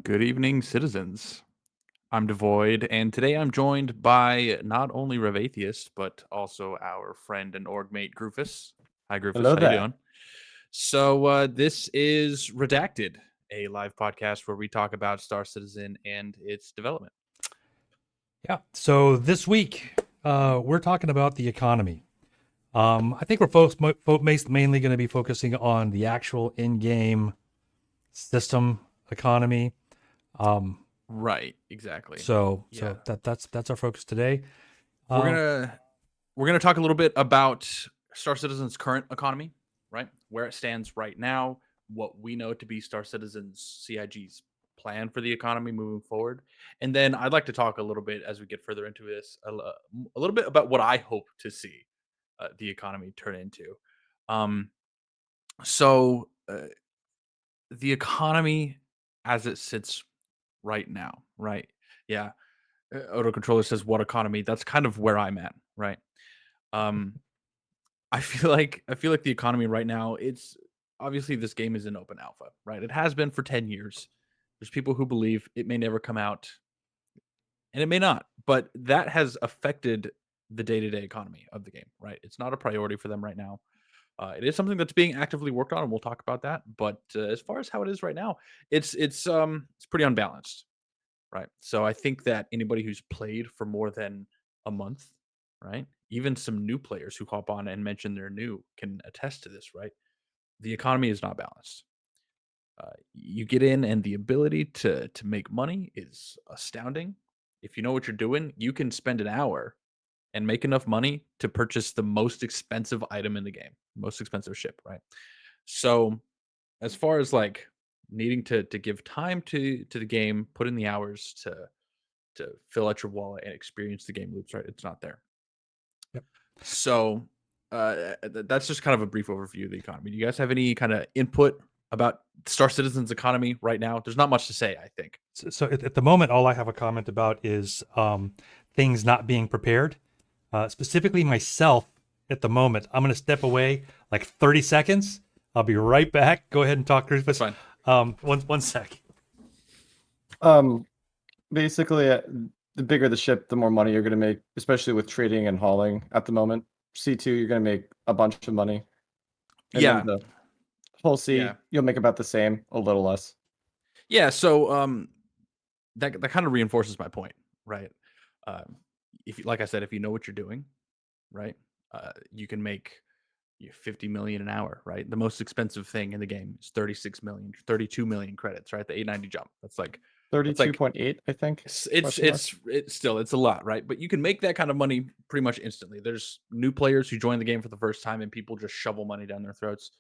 Good evening, citizens. I'm Devoid, and today I'm joined by not only Revatheist, but also our friend and org mate Grufus. Hi, Grufus. Hello How you there. doing? So this is Redacted, a live podcast where we talk about Star Citizen and its development. Yeah. So this week, we're talking about the economy. I think we're mainly going to be focusing on the actual in-game system economy. Um, Right, exactly. so Yeah, that's our focus today. we're Uh, gonna we're gonna talk a little bit about Star Citizen's current economy, right? Where it stands right now, what we know to be Star Citizen's CIG's plan for the economy moving forward, and then I'd like to talk a little bit as we get further into this, a little bit about what I hope to see the economy turn into. Um, so the economy as it sits right now, right? Yeah, Auto controller says what economy? That's kind of where I'm at, right? Um, I feel like the economy right now, it's obviously this game is in open alpha, right? It has been for 10 years. There's people who believe it may never come out and it may not, but that has affected the day-to-day economy of the game, right? It's not a priority for them right now. It is something that's being actively worked on, and we'll talk about that. But as far as how it is right now, it's pretty unbalanced, right? So I think that anybody who's played for more than a month, right? Even some new players who hop on and mention they're new can attest to this, right? The economy is not balanced. You get in, and the ability to make money is astounding. If you know what you're doing, you can spend an hour and make enough money to purchase the most expensive item in the game, most expensive ship, right? So as far as like needing to give time to the game, put in the hours to fill out your wallet and experience the game loops, right? It's not there. yep. So that's just kind of a brief overview of the economy. Do you guys have any kind of input about Star Citizen's economy right now? There's not much to say, I think. so at the moment, all I have a comment about is things not being prepared. Specifically, myself at the moment. I'm going to step away like 30 seconds. I'll be right back. Go ahead and talk, That's Rufus. fine. One sec. Um, basically, the bigger the ship, the more money you're going to make, especially with trading and hauling at the moment. C2, you're going to make a bunch of money. And then Yeah, the whole yeah, C, you'll make about the same, a little less. yeah. So that kind of reinforces my point, right? Um, like I said, if you know what you're doing, right, you can make 50 million an hour, right? The most expensive thing in the game is 36 million, 32 million credits, right? The 890 jump. That's like 32.8, I think. it's Question mark. it's it's still it's a lot, right? But you can make that kind of money pretty much instantly. There's new players who join the game for the first time and people just shovel money down their throats.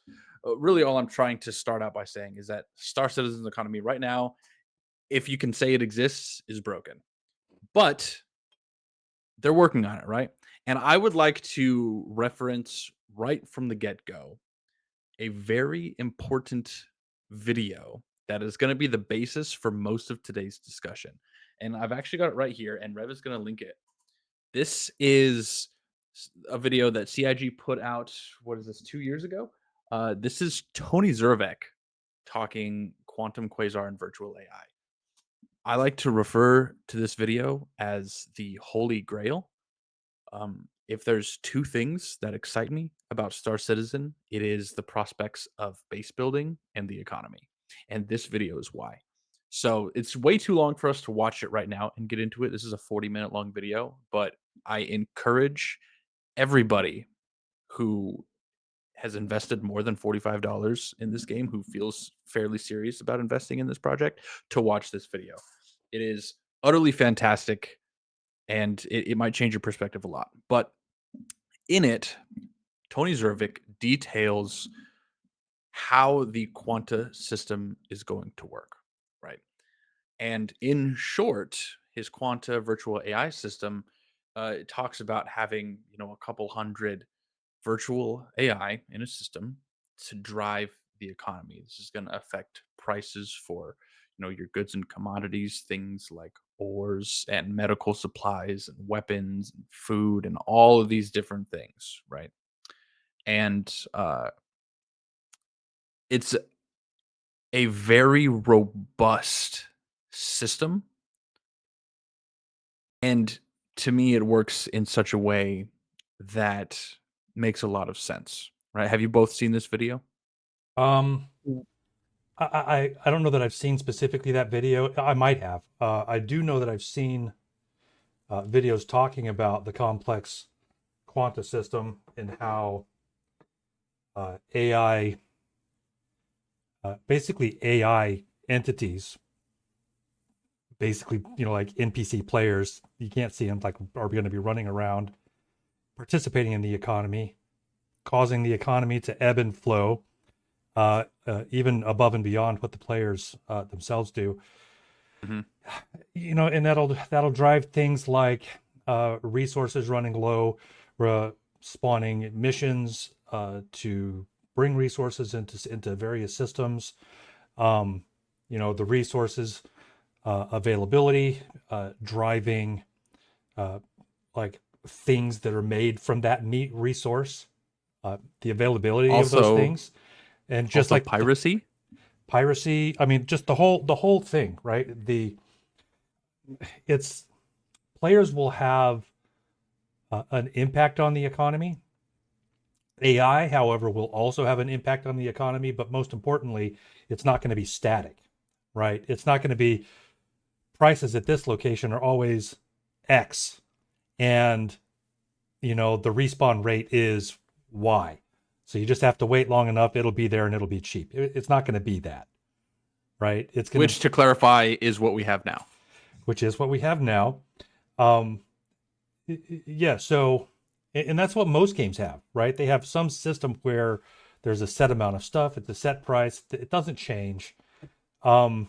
Really all I'm trying to start out by saying is that Star Citizen's economy right now, if you can say it exists, is broken. But they're working on it, right? And I would like to reference right from the get-go a very important video that is going to be the basis for most of today's discussion. And I've actually got it right here, and Rev is going to link it. This is a video that CIG put out, what is this, 2 years ago? This is Tony Zervek talking quantum quasar and virtual AI. I like to refer to this video as the Holy Grail. If there's two things that excite me about Star Citizen, it is the prospects of base building and the economy. And this video is why. So it's way too long for us to watch it right now and get into it. This is a 40-minute long video, but I encourage everybody who has invested more than $45 in this game, who feels fairly serious about investing in this project, to watch this video. It is utterly fantastic and it might change your perspective a lot. But in it, Tony Zervik details how the quanta system is going to work, right? And in short, his quanta virtual AI system it talks about having a couple hundred virtual AI in a system to drive the economy. This is going to affect prices for your goods and commodities, things like ores and medical supplies and weapons and food and all of these different things, right? And it's a very robust system. And to me, it works in such a way that makes a lot of sense, right? Have you both seen this video? Um, Mm. I don't know that I've seen specifically that video. I might have. I do know that I've seen videos talking about the complex quanta system and how AI, basically AI entities, basically, like NPC players, you can't see them, like, are going to be running around, participating in the economy, causing the economy to ebb and flow, even above and beyond what the players themselves do. Mhm. And that'll drive things like resources running low, spawning missions to bring resources into various systems. The resources availability, driving like things that are made from that meat resource, the availability of those Also, things, and just like the piracy. piracy. I mean, just the whole thing, right? It's players will have an impact on the economy. AI, however, will also have an impact on the economy, but most importantly, it's not going to be static, right? It's not going to be prices at this location are always X, and the respawn rate is Y. So you just have to wait long enough, it'll be there and it'll be cheap. It's not going to be that, right? It's going Which, to clarify, is what we have now. which is what we have now. Um, yeah, so and that's what most games have, right? They have some system where there's a set amount of stuff, it's a set price, it doesn't change. Um,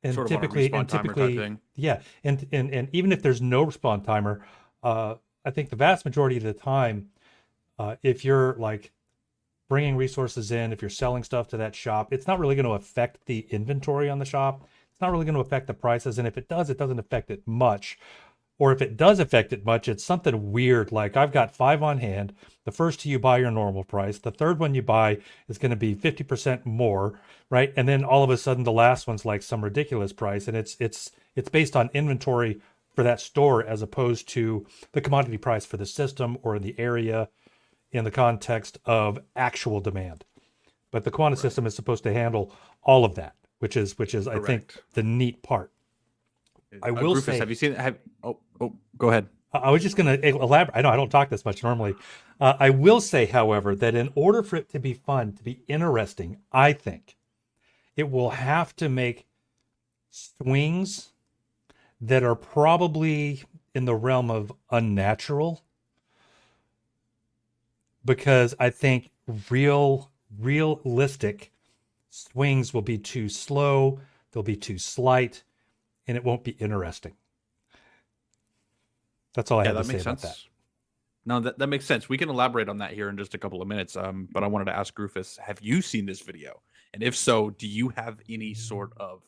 and Sort of on a typically respawn timer type thing. yeah, and even if there's no respawn timer, I think the vast majority of the time, if you're like bringing resources in, if you're selling stuff to that shop, it's not really going to affect the inventory on the shop. It's not really going to affect the prices, and if it does, it doesn't affect it much. Or if it does affect it much, it's something weird like I've got 5 on hand. The first two you buy your normal price. The third one you buy is going to be 50% more, right? And then all of a sudden the last one's like some ridiculous price, and it's based on inventory for that store as opposed to the commodity price for the system or in the area in the context of actual demand. But the quanta system is supposed to handle all of that, which is I think Correct. the neat part. I will Grufus, say have you seen? Go ahead. I was just going to elaborate. I know I don't talk this much normally. I will say, however, that in order for it to be fun, to be interesting, I think it will have to make swings that are probably in the realm of unnatural, because I think realistic swings will be too slow, they'll be too slight, and it won't be interesting. That's all I Yeah, had to that say makes about that. sense. No, that makes sense. We can elaborate on that here in just a couple of minutes. But I wanted to ask Grufus, have you seen this video? And if so, do you have any sort of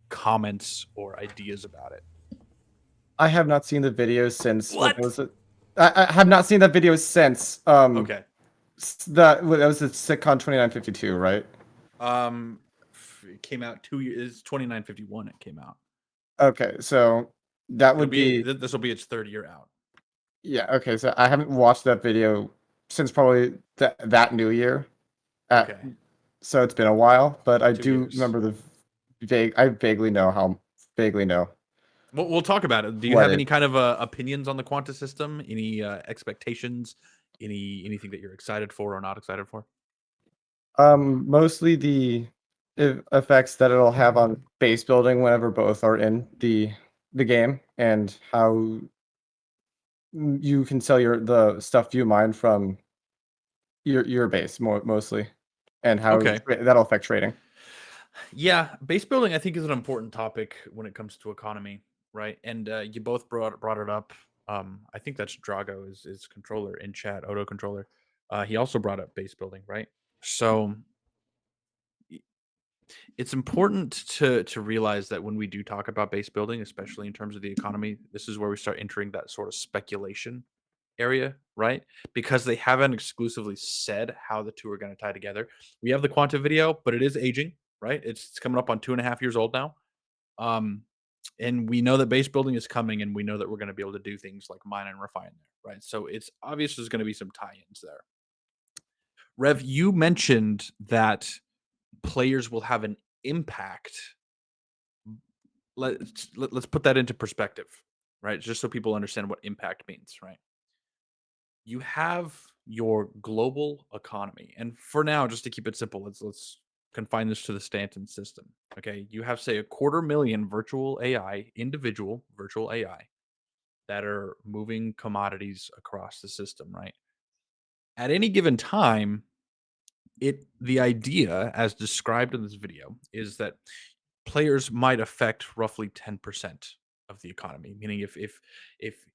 comments or ideas about it? I have not seen the video since what What? was it? I have not seen that video since Okay. that was the sitcom 2952, right? It came out 2 years. 2951. It came out. Okay, so that It'll would be be this will be its third year out. yeah. Okay, so I haven't watched that video since probably that New Year. Okay. So it's been a while, but I 2 do years. remember the I vaguely know We'll talk about it. Do you what have it. any kind of opinions on the quanta system? Any expectations? Anything that you're excited for or not excited for? Mostly the effects that it'll have on base building whenever both are in the game, and how you can sell the stuff you mine from your base mostly, and how Okay. that'll affect trading. Yeah, base building I think is an important topic when it comes to economy, right? And you both brought it up. I think that's Drago is controller in chat, Odo controller. He also brought up base building, right? So it's important to realize that when we do talk about base building, especially in terms of the economy, this is where we start entering that sort of speculation area, right? Because they haven't exclusively said how the two are going to tie together. We have the quanta video, but it is aging, right? It's coming up on 2.5 years old now. And we know that base building is coming, and we know that we're going to be able to do things like mine and refine there, right? So it's obvious there's going to be some tie-ins there. Rev, you mentioned that players will have an impact. Let's put that into perspective, right? Just so people understand what impact means, right? You have your global economy, and for now, just to keep it simple, let's confine this to the Stanton system. Okay, you have, say, 250,000 virtual AI, individual virtual AI, that are moving commodities across the system, right? At any given time, the idea, as described in this video, is that players might affect roughly 10% of the economy. Meaning, if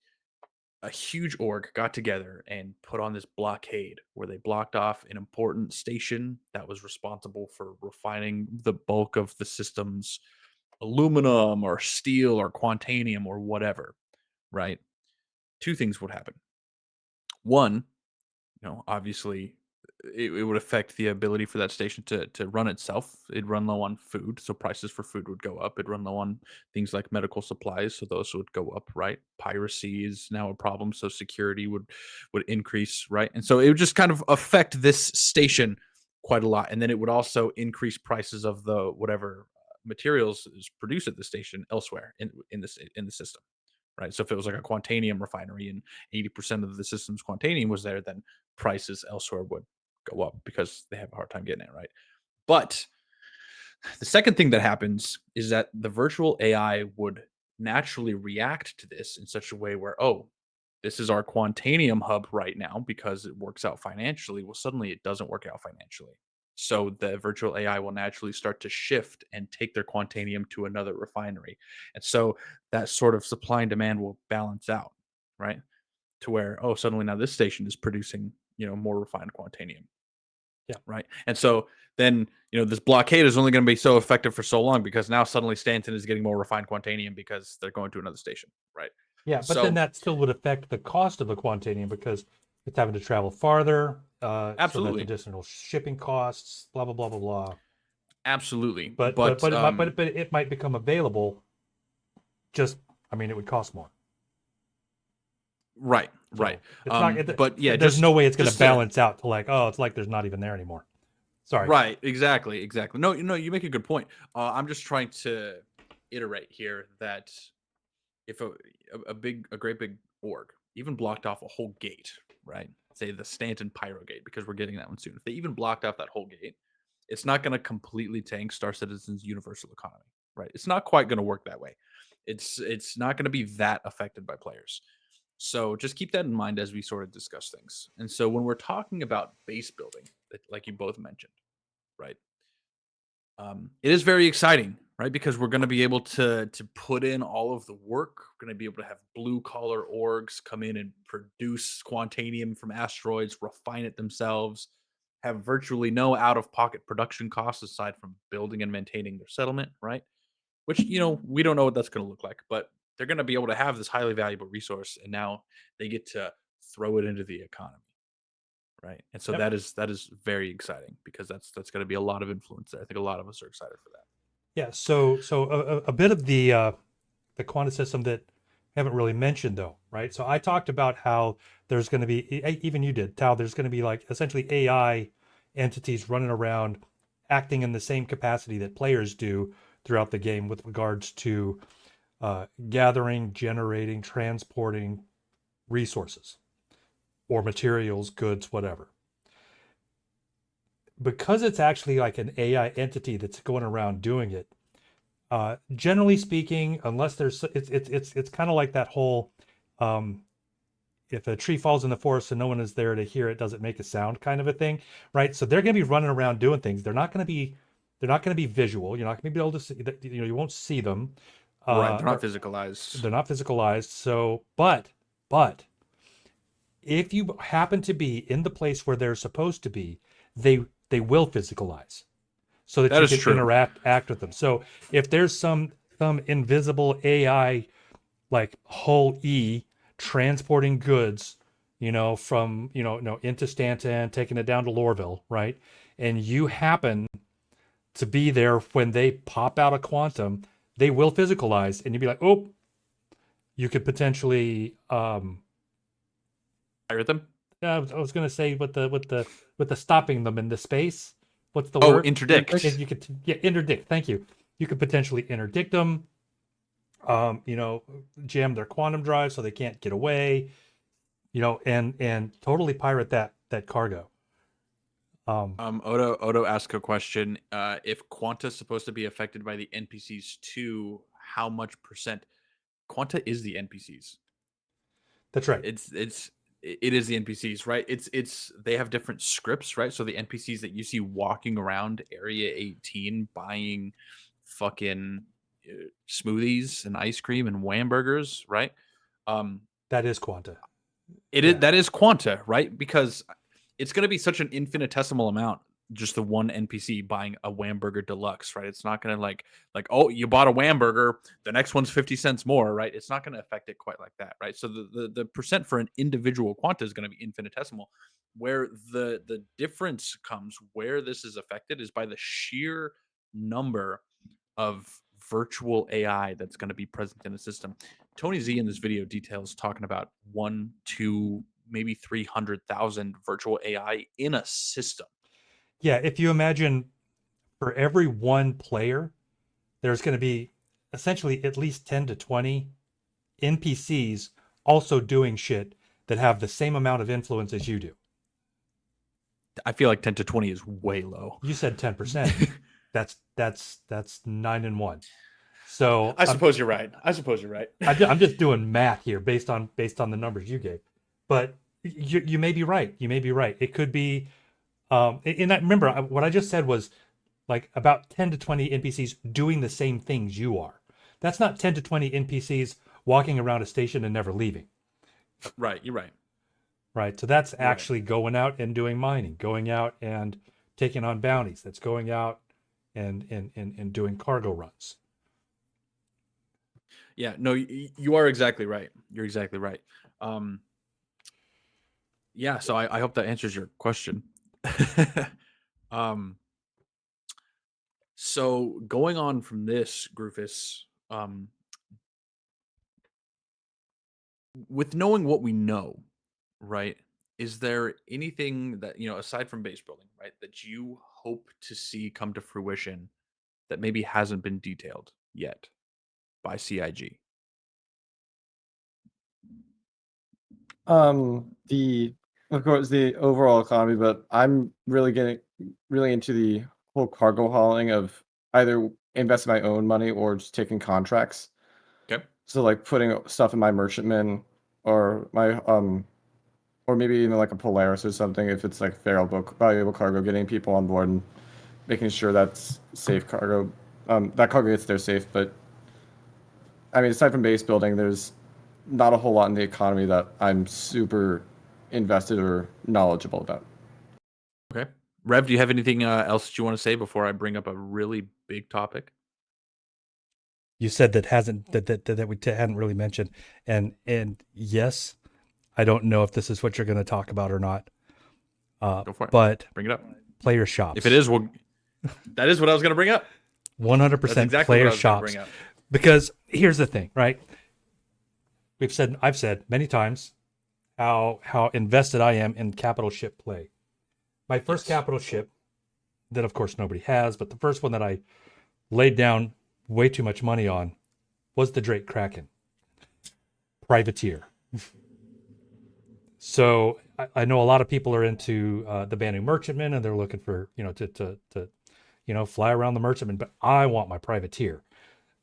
a huge org got together and put on this blockade where they blocked off an important station that was responsible for refining the bulk of the system's aluminum or steel or quantanium or whatever, right? Two things would happen. One, obviously it would affect the ability for that station to run itself. It'd run low on food, so prices for food would go up. It'd run low on things like medical supplies, so those would go up, right? Piracy is now a problem, so security would increase, right? And so it would just kind of affect this station quite a lot. And then it would also increase prices of the whatever materials is produced at the station elsewhere in the system, right? So if it was like a quantanium refinery and 80% of the system's quantanium was there, then prices elsewhere would go up because they have a hard time getting it, right? But the second thing that happens is that the virtual AI would naturally react to this in such a way where, oh, this is our quantanium hub right now because it works out financially. Well, suddenly it doesn't work out financially. So the virtual AI will naturally start to shift and take their quantanium to another refinery. And so that sort of supply and demand will balance out, right? To where, oh, suddenly now this station is producing, more refined quantanium. Yeah. Right. And so then, this blockade is only going to be so effective for so long because now suddenly Stanton is getting more refined quantanium because they're going to another station. Right. Yeah, but then So that still would affect the cost of the quantanium because it's having to travel farther. So that's absolutely. additional shipping costs, blah blah blah blah blah. Absolutely. But it might become available. It would cost more. Right. So Right. it's not. But yeah, there's no way it's going to to balance out to it's like there's not even there anymore. Sorry. Right. Exactly. No, you make a good point. I'm just trying to iterate here that if a great big org even blocked off a whole gate, right? Say the Stanton Pyro Gate, because we're getting that one soon. If they even blocked off that whole gate, it's not going to completely tank Star Citizen's universal economy, right? It's not quite going to work that way. It's not going to be that affected by players. So just keep that in mind as we sort of discuss things. And so when we're talking about base building, like you both mentioned, right? It is very exciting, right? Because we're going to be able to put in all of the work. We're going to be able to have blue collar orgs come in and produce quantanium from asteroids, refine it themselves, have virtually no out of pocket production costs aside from building and maintaining their settlement, right? Which we don't know what that's going to look like, but they're going to be able to have this highly valuable resource, and now they get to throw it into the economy. Right. And so Yep. that is very exciting because that's going to be a lot of influence there. I think a lot of us are excited for that. Yeah. So a bit of the quantum system that I haven't really mentioned though, right? So I talked about how there's going to be, even you did, how there's going to be like essentially AI entities running around acting in the same capacity that players do throughout the game with regards to gathering, generating, transporting resources or materials, goods, whatever. Because it's actually like an AI entity that's going around doing it, generally speaking, unless there's, it's kind of like that whole, if a tree falls in the forest and no one is there to hear it, does it make a sound kind of a thing, right? So they're going to be running around doing things. They're not going to be visual. You're not going to be able to see, you won't see them. Right. They're not physicalized. They're not physicalized. So, but if you happen to be in the place where they're supposed to be, they will physicalize so that you can act with them. So if there's some invisible AI like Hull E transporting goods, from into Stanton, taking it down to Lorville, right? And you happen to be there when they pop out a quantum, they will physicalize, and you'd be like, oh, you could potentially Pirate them. I was gonna say with the stopping them in the space. What's the Oh, word? interdict. You could interdict. Thank you. You could potentially interdict them. Jam their quantum drive so they can't get away. And totally pirate that cargo. Odo asked a question. If Quanta is supposed to be affected by the NPCs too, how much percent? Quanta is the NPCs. That's right. It is the NPCs, right? It's they have different scripts, right? So the NPCs that you see walking around Area 18 buying fucking smoothies and ice cream and Whamburgers, right? That is Quanta. That is Quanta, right? Because it's going to be such an infinitesimal amount, just the one NPC buying a Whamburger Deluxe, right? It's not going to like, oh, you bought a Whamburger, the next one's 50 cents more, right? It's not going to affect it quite like that, right? So the percent for an individual Quanta is going to be infinitesimal. Where the difference comes, where this is affected, is by the sheer number of virtual AI that's going to be present in the system. Tony Z in this video details talking about 1, 2, maybe 300,000 virtual AI in a system. Yeah, if you imagine for every one player, there's going to be essentially at least 10 to 20 NPCs also doing shit that have the same amount of influence as you do. I feel like 10 to 20 is way low. You said 10%. that's 9 and 1. So I suppose you're right. I'm just doing math here based on the numbers you gave. But you may be right. It could be remember what I just said was like about 10 to 20 NPCs doing the same things you are. That's not 10 to 20 NPCs walking around a station and never leaving. Right, you're right. Right. So that's actually going out and doing mining, going out and taking on bounties. That's going out and doing cargo runs. Yeah, no, you are exactly right. You're exactly right. Yeah, so I hope that answers your question. So going on from this, Grufus, with knowing what we know, right? Is there anything that, aside from base building, right, that you hope to see come to fruition that maybe hasn't been detailed yet by CIG? The of course the overall economy, but I'm really getting really into the whole cargo hauling of either investing my own money or just taking contracts. Okay. So like putting stuff in my merchantman or my or maybe even like a Polaris or something if it's like valuable cargo, getting people on board and making sure that's safe cargo. That cargo gets there safe, but I mean aside from base building, there's not a whole lot in the economy that I'm super invested or knowledgeable about. Okay. Rev, do you have anything else that you want to say before I bring up a really big topic? You said that we hadn't really mentioned, and yes, I don't know if this is what you're going to talk about or not. Go for it. But bring it up. Player shops. If it is, that is what I was going to bring up. 100% exactly player shops. Because here's the thing, right? I've said many times how invested I am in capital ship play. My first capital ship, that of course nobody has, but the first one that I laid down way too much money on was the Drake Kraken. Privateer. So I know a lot of people are into the Banu Merchantman and they're looking for, to fly around the Merchantman, but I want my Privateer.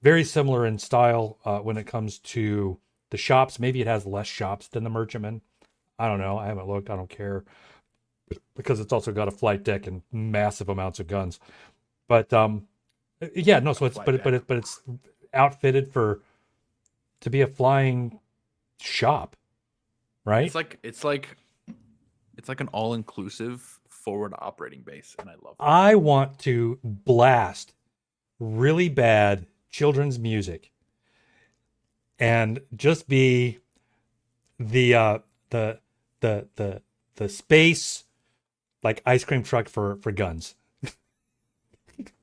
Very similar in style when it comes to the shops. Maybe it has less shops than the Merchantman. I don't know. I haven't looked. I don't care. Because it's also got a flight deck and massive amounts of guns. But yeah, no, so it's it's outfitted to be a flying shop. Right? It's like an all-inclusive forward operating base, and I love that. I want to blast really bad children's music and just be the space like ice cream truck for guns.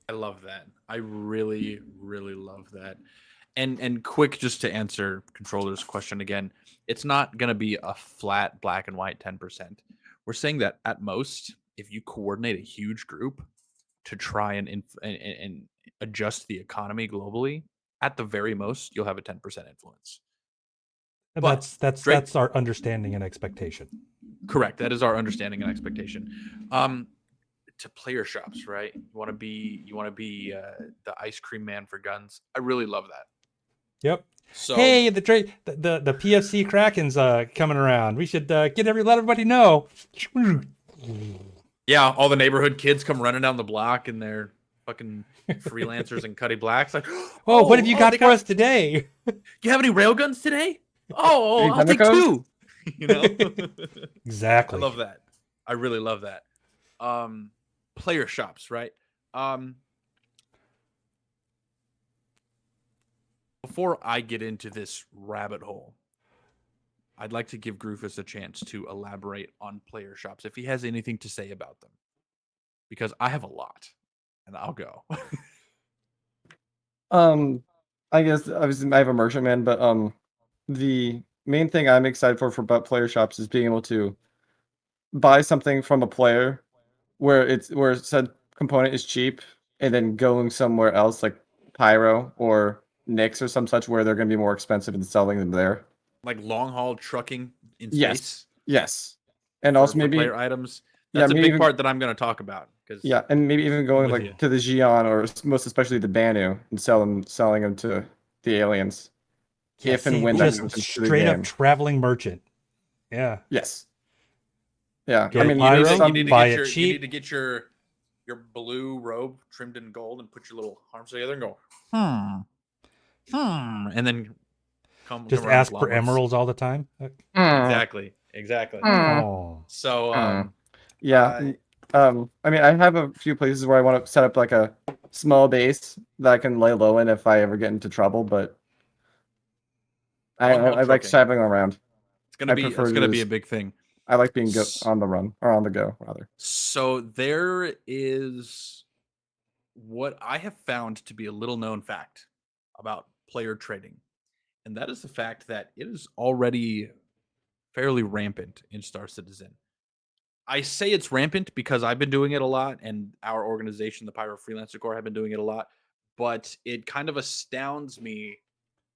I love that. I really, really love that. And quick, just to answer controller's question again, it's not going to be a flat black and white 10%. We're saying that at most, if you coordinate a huge group to try and adjust the economy globally, at the very most, you'll have a 10% influence. And But that's our understanding and expectation. correct. That is our understanding and expectation. To player shops, right? You want to be the ice cream man for guns. I really love that. Yep. So Hey, the PFC Kraken's coming around. We should let everybody know. yeah, all the neighborhood kids come running down the block and they're fucking freelancers and Cuddy Blacks. Like, Oh, what have you got they for us today? You have any railguns today? Oh, Any I'll take Thundercoats? two. You know, Exactly. I love that. I really love that. Player shops, right? Before I get into this rabbit hole, I'd like to give Grufus a chance to elaborate on player shops if he has anything to say about them, because I have a lot, and I'll go. I guess obviously I have a merchantman, but the main thing I'm excited for about player shops is being able to buy something from a player where said component is cheap, and then going somewhere else like Pyro or Nyx or some such where they're going to be more expensive and selling them there. Like long haul trucking in Yes. space Yes, and for also maybe player items. yeah, That's a maybe big even part that I'm going to talk about. Because yeah, and maybe even going with like you. to the Xion or most especially the Banu and selling them to the aliens. Yeah, If and see, when that just comes into the straight up game. traveling merchant. Yeah. Yes. Yeah, Get I mean, Pyro, maybe some you need buy to it get your cheap. you need to get your blue robe trimmed in gold and put your little arms together and go and then come Just around ask for globules. emeralds all the time. Exactly. Oh. yeah. uh, I mean, I have a few places where I want to set up like a small base that I can lay low in if I ever get into trouble, but I Long-haul like trucking. traveling around. It's gonna be prefer a big thing. I like being on the run or on the go rather. So there is what I have found to be a little known fact about player trading, and that is the fact that it is already fairly rampant in Star Citizen. I say it's rampant because I've been doing it a lot, and our organization, the Pyro Freelancer Corps, have been doing it a lot. But it kind of astounds me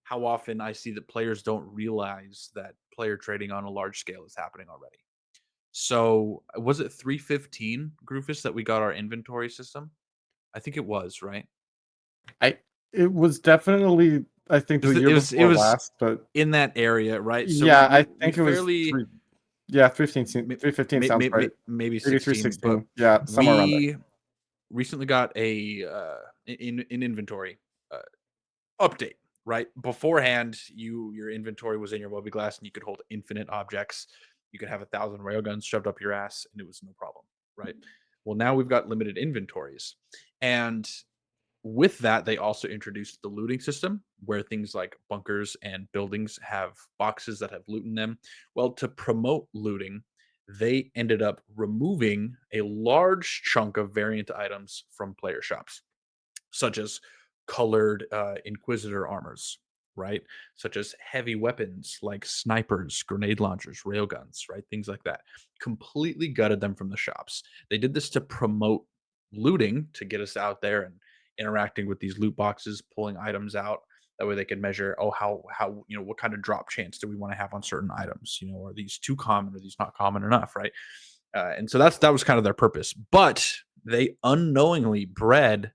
how often I see that players don't realize that player trading on a large scale is happening already. So was it 315, Grufus, that we got our inventory system? I think it was, right? It was definitely I think the year before last, but in that area, right? So yeah, we I think it was fairly 315 sounds right. maybe Maybe 16, but 316. Yeah, somewhere around there. we recently got a in inventory uh, update. Right beforehand, your inventory was in your mobiGlas, and you could hold infinite objects. You could have 1,000 railguns shoved up your ass, and it was no problem. Right. Well, now we've got limited inventories, and with that, they also introduced the looting system where things like bunkers and buildings have boxes that have loot in them. Well, to promote looting, they ended up removing a large chunk of variant items from player shops, such as colored Inquisitor armors, right? Such as heavy weapons like snipers, grenade launchers, railguns, right? Things like that. Completely gutted them from the shops. They did this to promote looting, to get us out there and interacting with these loot boxes, pulling items out. That way they can measure, how what kind of drop chance do we want to have on certain items? Are these too common? Are these not common enough? Right. And so that was kind of their purpose. But they unknowingly bred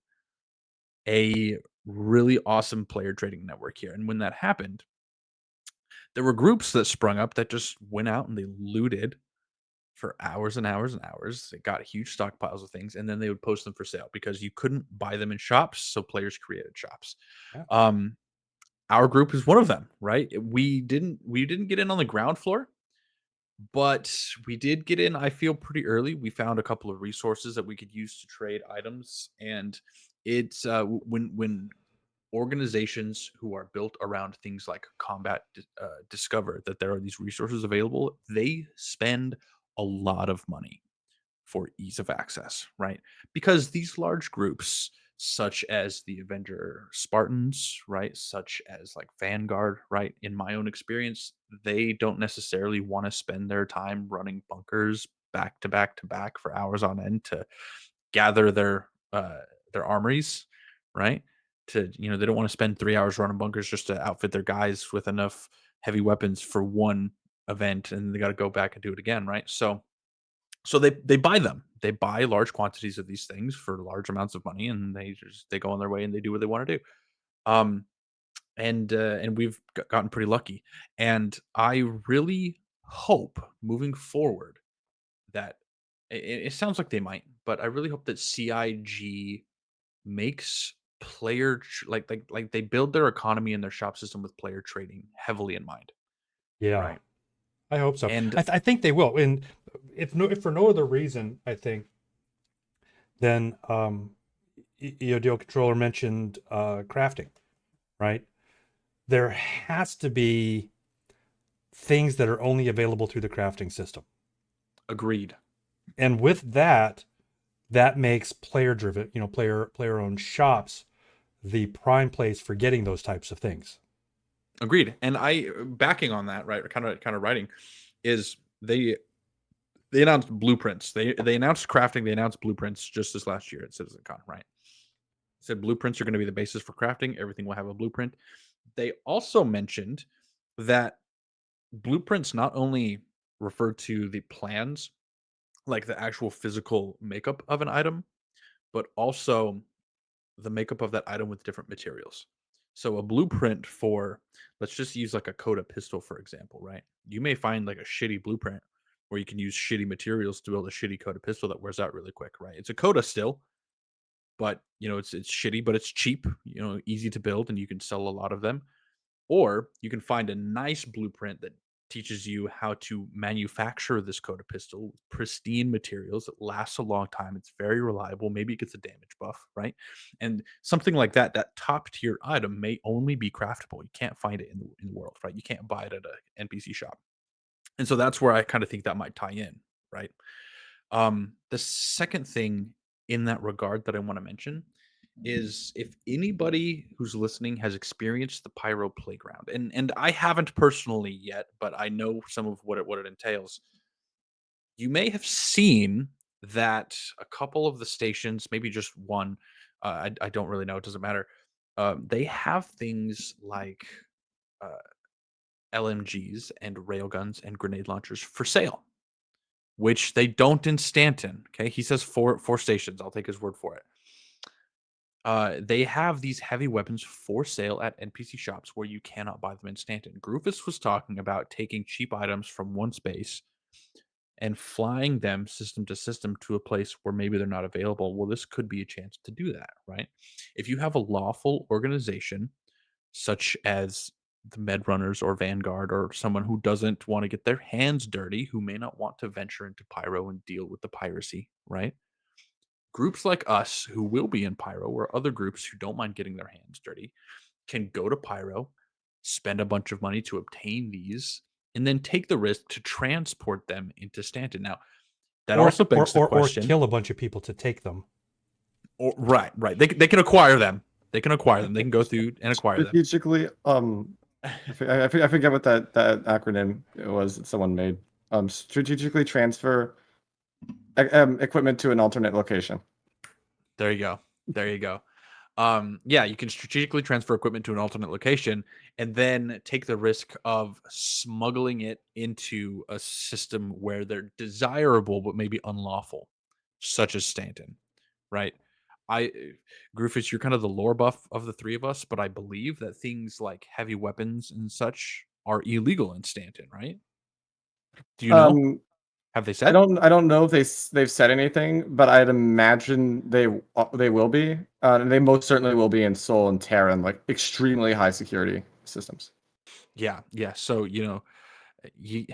a really awesome player trading network here. And when that happened, there were groups that sprung up that just went out and they looted for hours and hours and hours. They got huge stockpiles of things, and then they would post them for sale because you couldn't buy them in shops. So players created shops. Yeah. Our group is one of them, right? We didn't get in on the ground floor, but we did get in, I feel, pretty early. We found a couple of resources that we could use to trade items, and it's when organizations who are built around things like combat discover that there are these resources available, they spend a lot of money for ease of access, right? Because these large groups such as the Avenger Spartans, right? Such as like Vanguard, right? In my own experience, they don't necessarily want to spend their time running bunkers back to back to back for hours on end to gather their armories, right? They don't want to spend 3 hours running bunkers just to outfit their guys with enough heavy weapons for one event, and they got to go back and do it again, right? So they buy them. They buy large quantities of these things for large amounts of money, and they go on their way and they do what they want to do. Um, and we've gotten pretty lucky. And I really hope moving forward that it sounds like they might, but I really hope that CIG makes like they build their economy and their shop system with player trading heavily in mind, Yeah, right? I hope so. And I think they will. And if for no other reason, I think then EODO controller mentioned crafting, right? There has to be things that are only available through the crafting system. agreed. And with that, that makes player driven, player owned shops the prime place for getting those types of things. Agreed. And I backing on that, right? Kind of writing is they announced blueprints. They announced crafting, they announced blueprints just this last year at CitizenCon, right? Said blueprints are going to be the basis for crafting. Everything will have a blueprint. They also mentioned that blueprints not only refer to the plans, like the actual physical makeup of an item, but also the makeup of that item with different materials. So a blueprint for, let's just use like a Coda pistol, for example, right? You may find like a shitty blueprint where you can use shitty materials to build a shitty Coda pistol that wears out really quick, right? It's a Coda still, but it's shitty, but it's cheap, easy to build, and you can sell a lot of them. Or you can find a nice blueprint that teaches you how to manufacture this Coda pistol with pristine materials that lasts a long time. It's very reliable. Maybe it gets a damage buff, right? And something like that, that top tier item may only be craftable. You can't find it in the world, right? You can't buy it at an NPC shop. And so that's where I kind of think that might tie in, right? The second thing in that regard that I want to mention is if anybody who's listening has experienced the Pyro Playground, and I haven't personally yet, but I know some of what it entails. You may have seen that a couple of the stations, maybe just one, I don't really know, it doesn't matter. They have things like uh, LMGs and railguns and grenade launchers for sale, which they don't in Stanton. Okay, he says four stations. I'll take his word for it. They have these heavy weapons for sale at NPC shops where you cannot buy them in Stanton. Grufus was talking about taking cheap items from one space and flying them system to system to a place where maybe they're not available. Well, this could be a chance to do that, right? If you have a lawful organization, such as the Med Runners or Vanguard, or someone who doesn't want to get their hands dirty, who may not want to venture into Pyro and deal with the piracy, right? Groups like us who will be in Pyro, or other groups who don't mind getting their hands dirty, can go to Pyro, spend a bunch of money to obtain these, and then take the risk to transport them into Stanton. Now, that also begs the or question. kill a bunch of people to take them. Right. They can acquire them. They can acquire them. They can go through and acquire them. Strategically, I forget what that acronym it was that someone made. Strategically transfer equipment to an alternate location. There you go. There you go. Yeah, you can strategically transfer equipment to an alternate location and then take the risk of smuggling it into a system where they're desirable but maybe unlawful, such as Stanton, right? I Grufus, you're kind of the lore buff of the three of us, but I believe that things like heavy weapons and such are illegal in Stanton, right? Do you know? Have they said? I don't know if they've said anything, but I'd imagine they will be, and they most certainly will be in Seoul and Terran, like extremely high security systems. Yeah, yeah. So I mean,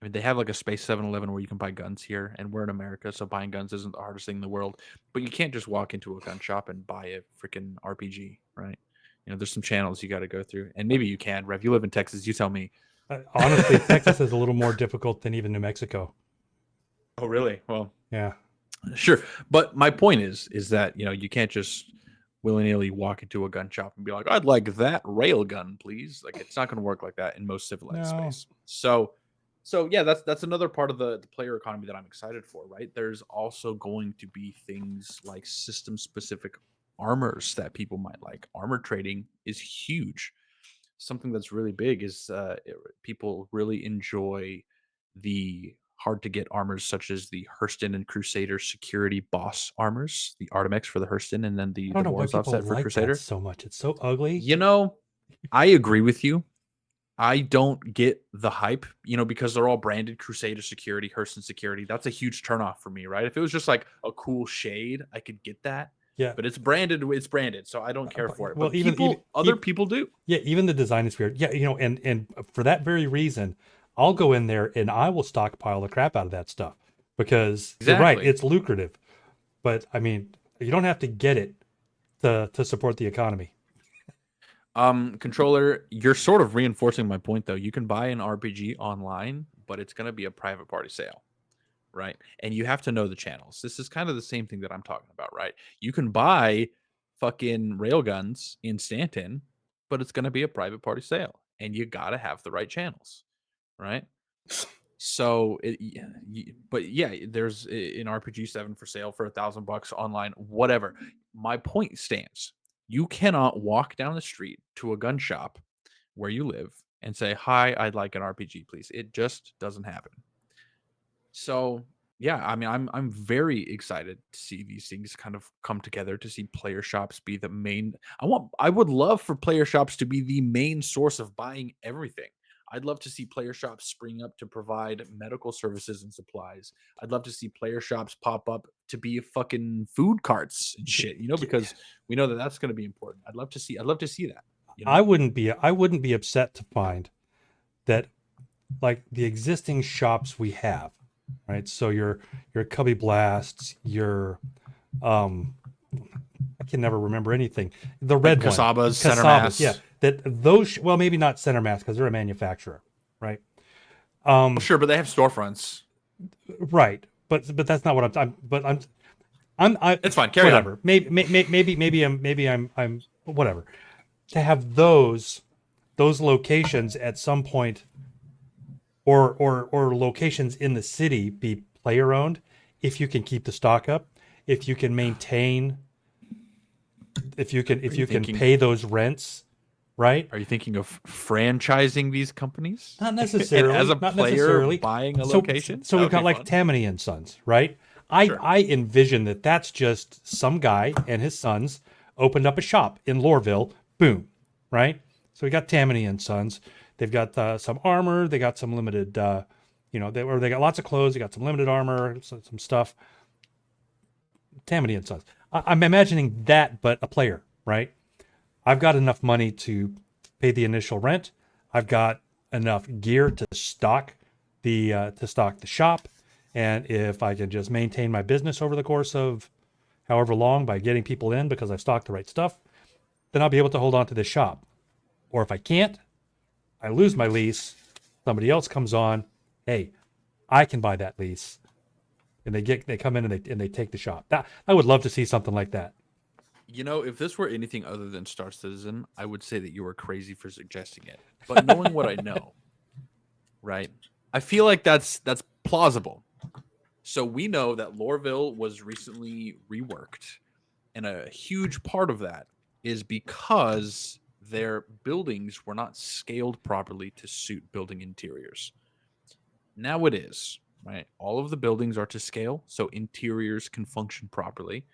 they have like a space 7-Eleven where you can buy guns here, and we're in America, so buying guns isn't the hardest thing in the world. But you can't just walk into a gun shop and buy a freaking RPG, right? There's some channels you got to go through, and maybe you can. Rev, you live in Texas, you tell me. Honestly, Texas is a little more difficult than even New Mexico. Oh, really? Well, Yeah. Sure, but my point is that you can't just willy-nilly walk into a gun shop and be like, "I'd like that rail gun, please." Like, it's not going to work like that in most civilized No. space. So yeah, that's another part of the player economy that I'm excited for. Right, there's also going to be things like system-specific armors that people might like. Armor trading is huge. Something that's really big is people really enjoy the hard to get armors such as the Hurston and Crusader security boss armors, the Artemex for the Hurston, and then I the don't know why Borisov people set for like that Crusader. so much. It's so ugly. You know, I agree with you. I don't get the hype, because they're all branded Crusader security, Hurston security. That's a huge turnoff for me, right? If it was just like a cool shade, I could get that. Yeah. But it's branded, so I don't care for it. Well, But even other people do. yeah, even the design is weird. Yeah, and for that very reason, I'll go in there and I will stockpile the crap out of that stuff because you're right, Exactly. it's lucrative. But I mean, you don't have to get it to support the economy. Controller, you're sort of reinforcing my point though. You can buy an RPG online, but it's going to be a private party sale, right? And you have to know the channels. This is kind of the same thing that I'm talking about, right? You can buy fucking railguns in Stanton, but it's going to be a private party sale, and you got to have the right channels, right? So, but yeah, there's an RPG 7 for sale for $1,000 online, whatever. My point stands. You cannot walk down the street to a gun shop where you live and say, "Hi, I'd like an RPG, please." It just doesn't happen. So, yeah, I mean, I'm very excited to see these things kind of come together, to see player shops be the main. I would love for player shops to be the main source of buying everything. I'd love to see player shops spring up to provide medical services and supplies. I'd love to see player shops pop up to be fucking food carts and shit, because we know that that's going to be important. I'd love to see that, I wouldn't be upset to find that like the existing shops we have, right? So your Cubby Blasts, your I can never remember anything. The red one, Casabas, Center Casabas, Mass. yeah. That those well maybe not Center Mass because they're a manufacturer, right? Sure, but they have storefronts. Right, but that's not what I'm. It's fine. Carry whatever. on. Maybe I'm whatever. To have those locations at some point, or locations in the city be player owned, if you can keep the stock up, if you can maintain, if you can pay those rents, right? Are you thinking of franchising these companies? Not necessarily. As a not player necessarily. buying a location? So That we've would got be like fun. Tammany and Sons, right? I envision that's just some guy and his sons opened up a shop in Loreville. Boom, right? So we got Tammany and Sons. They've got some armor. They got some limited, they got lots of clothes. They got some limited armor, some stuff. Tammany and Sons. I'm imagining that, but a player, right? I've got enough money to pay the initial rent. I've got enough gear to stock the shop, and if I can just maintain my business over the course of however long by getting people in because I've stocked the right stuff, then I'll be able to hold on to this shop. Or if I can't, I lose my lease. Somebody else comes on. Hey, I can buy that lease, and they come in and they take the shop. That I would love to see something like that. If this were anything other than Star Citizen, I would say that you were crazy for suggesting it. But knowing what I know, right? I feel like that's plausible. So we know that Loreville was recently reworked, and a huge part of that is because their buildings were not scaled properly to suit building interiors. Now it is, right? All of the buildings are to scale, so interiors can function properly.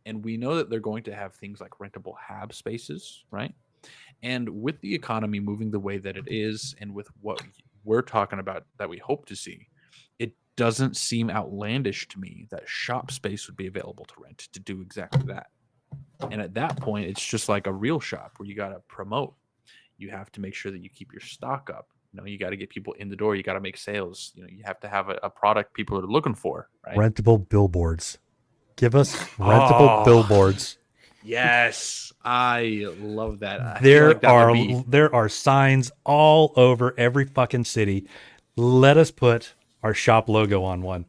And we know that they're going to have things like rentable hab spaces, right? And with the economy moving the way that it is, and with what we're talking about that we hope to see, it doesn't seem outlandish to me that shop space would be available to rent to do exactly that. And at that point, it's just like a real shop where you got to promote. You have to make sure that you keep your stock up. You got to get people in the door. You got to make sales. You have to have a product people are looking for, right? Rentable billboards. Give us rentable billboards. Yes, I love that. There are signs all over every fucking city. Let us put our shop logo on one.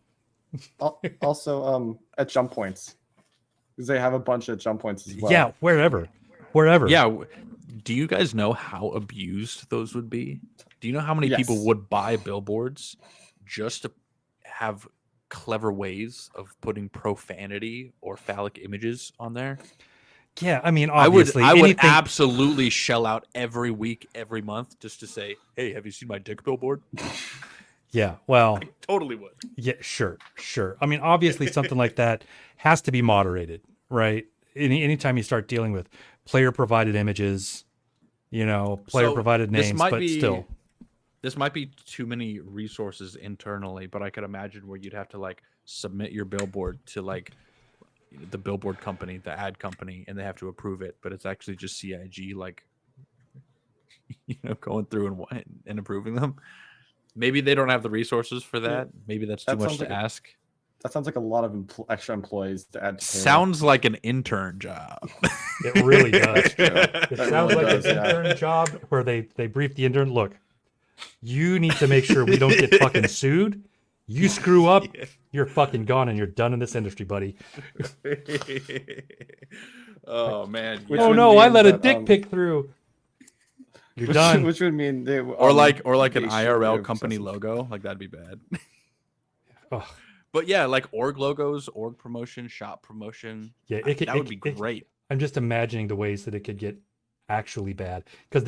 Also, at jump points, because they have a bunch of jump points as well. Yeah, wherever. Yeah. Do you guys know how abused those would be? Do you know how many people Yes. would buy billboards just to have clever ways of putting profanity or phallic images on there? Yeah, I mean, obviously, I would anything. absolutely shell out every week, every month, just to say, "Hey, have you seen my dick billboard?" Yeah, well, Totally would. yeah, sure. I mean, obviously, something like that has to be moderated, right? Anytime you start dealing with player-provided images, player-provided names, but still. This might be too many resources internally, but I could imagine where you'd have to like submit your billboard to like the billboard company, the ad company, and they have to approve it. But it's actually just CIG, like going through and approving them. Maybe they don't have the resources for that. Maybe that's too much to ask. That sounds like a lot of extra employees to add to payroll. Sounds like an intern job. It really does. It sounds really like does, an intern job where they brief the intern. Look, you need to make sure we don't get fucking sued. You screw up, you're fucking gone, and you're done in this industry, buddy. Oh man! Oh no, I let a dick pic through. You're done. Which would mean they or like an IRL company logo, like that'd be bad. Oh. But yeah, like org logos, org promotion, shop promotion. Yeah, that would be great. I'm just imagining the ways that it could get actually bad, because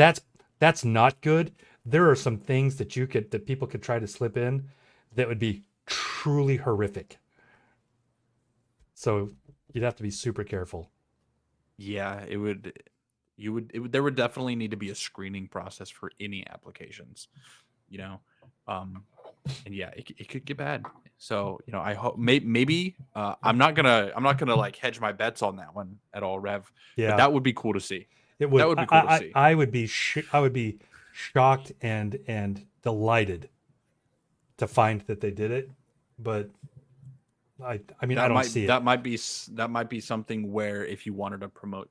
that's not good. There are some things that people could try to slip in that would be truly horrific. So you'd have to be super careful. Yeah, it would. There would definitely need to be a screening process for any applications, and yeah, it could get bad. So I hope maybe I'm not gonna like hedge my bets on that one at all, Rev. Yeah, but that would be cool to see. It would. That would be cool to see. I would be shocked and delighted to find that they did it, but I mean, I don't see it. That might be something where if you wanted to promote,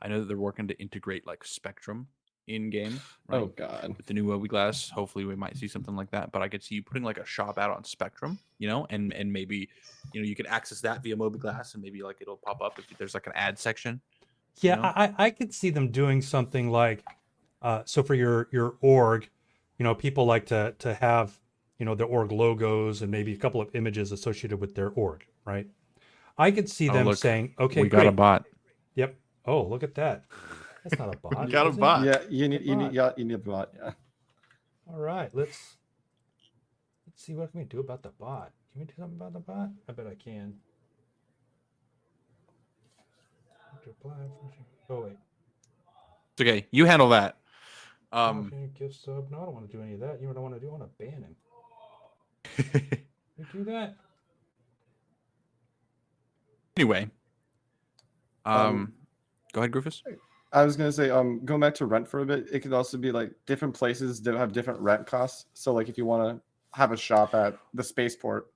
I know that they're working to integrate like Spectrum in game. Right? Oh god, with the new Mobiglast, hopefully we might see something like that. But I could see you putting like a shop out on Spectrum, and maybe you can access that via Mobiglast, and maybe like it'll pop up if there's like an ad section. Yeah, I could see them doing something like, so for your org, people like to have the org logos and maybe a couple of images associated with their org, right? I could see them saying, "Okay, we got a bot." Yep. Oh, look at that. That's not a bot. We got a bot. Yeah, you need a bot. Yeah. All right, let's see what can we do about the bot. Can we do something about the bot? I bet I can. Oh wait. It's okay. You handle that. Gift sub. No, I don't want to do any of that. You know what I want to do? I want to ban him. You do that. Anyway. Go ahead, Grufus. I was gonna say, going back to rent for a bit, it could also be like different places that have different rent costs. So like if you want to have a shop at the spaceport,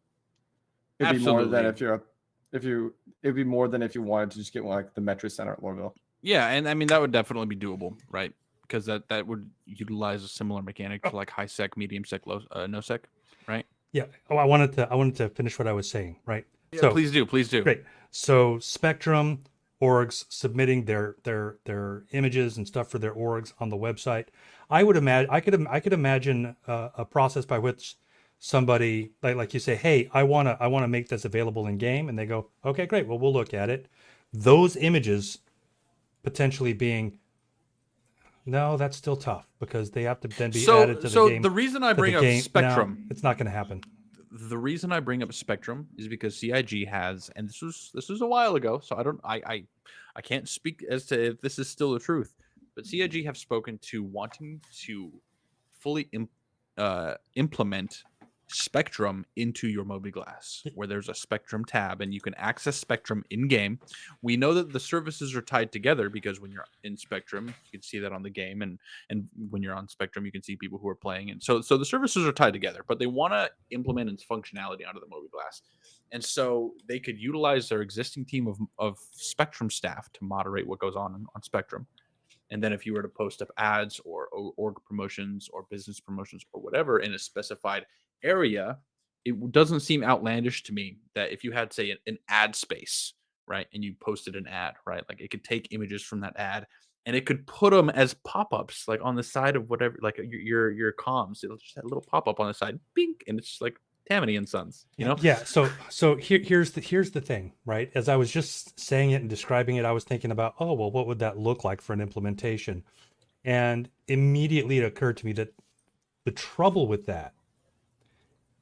it'd be more than it'd be more than if you wanted to just get one like the Metro Center at Lorville. Yeah, and I mean that would definitely be doable, right? Because that would utilize a similar mechanic to like high sec, medium sec, no sec, right? Yeah. Oh, I wanted to finish what I was saying, right? Yeah, so please do. Great. So Spectrum orgs submitting their images and stuff for their orgs on the website. I could imagine a process by which somebody like you say, "Hey, I want to make this available in game," and they go, "Okay, great. Well, we'll look at it." Those images potentially being, no, that's still tough because they have to then be added to the game. So the reason I bring up Spectrum, no, it's not going to happen. The reason I bring up Spectrum is because CIG has, and this was a while ago, so I can't speak as to if this is still the truth, but CIG have spoken to wanting to fully implement Spectrum into your Mobiglast, where there's a Spectrum tab and you can access Spectrum in game. We know that the services are tied together because when you're in Spectrum, you can see that on the game, and when you're on Spectrum, you can see people who are playing, and so the services are tied together. But they want to implement its functionality onto the Mobiglast, and so they could utilize their existing team of Spectrum staff to moderate what goes on Spectrum. And then if you were to post up ads or org promotions or business promotions or whatever in a specified area, it doesn't seem outlandish to me that if you had, say, an ad space, right, and you posted an ad, right, like it could take images from that ad and it could put them as pop-ups, like on the side of whatever, like your comms. It'll just have a little pop-up on the side, bink, and it's just like Tammany and Sons, you know? Yeah. So here's the thing, right? As I was just saying it and describing it, I was thinking about, oh well, what would that look like for an implementation? And immediately it occurred to me that the trouble with that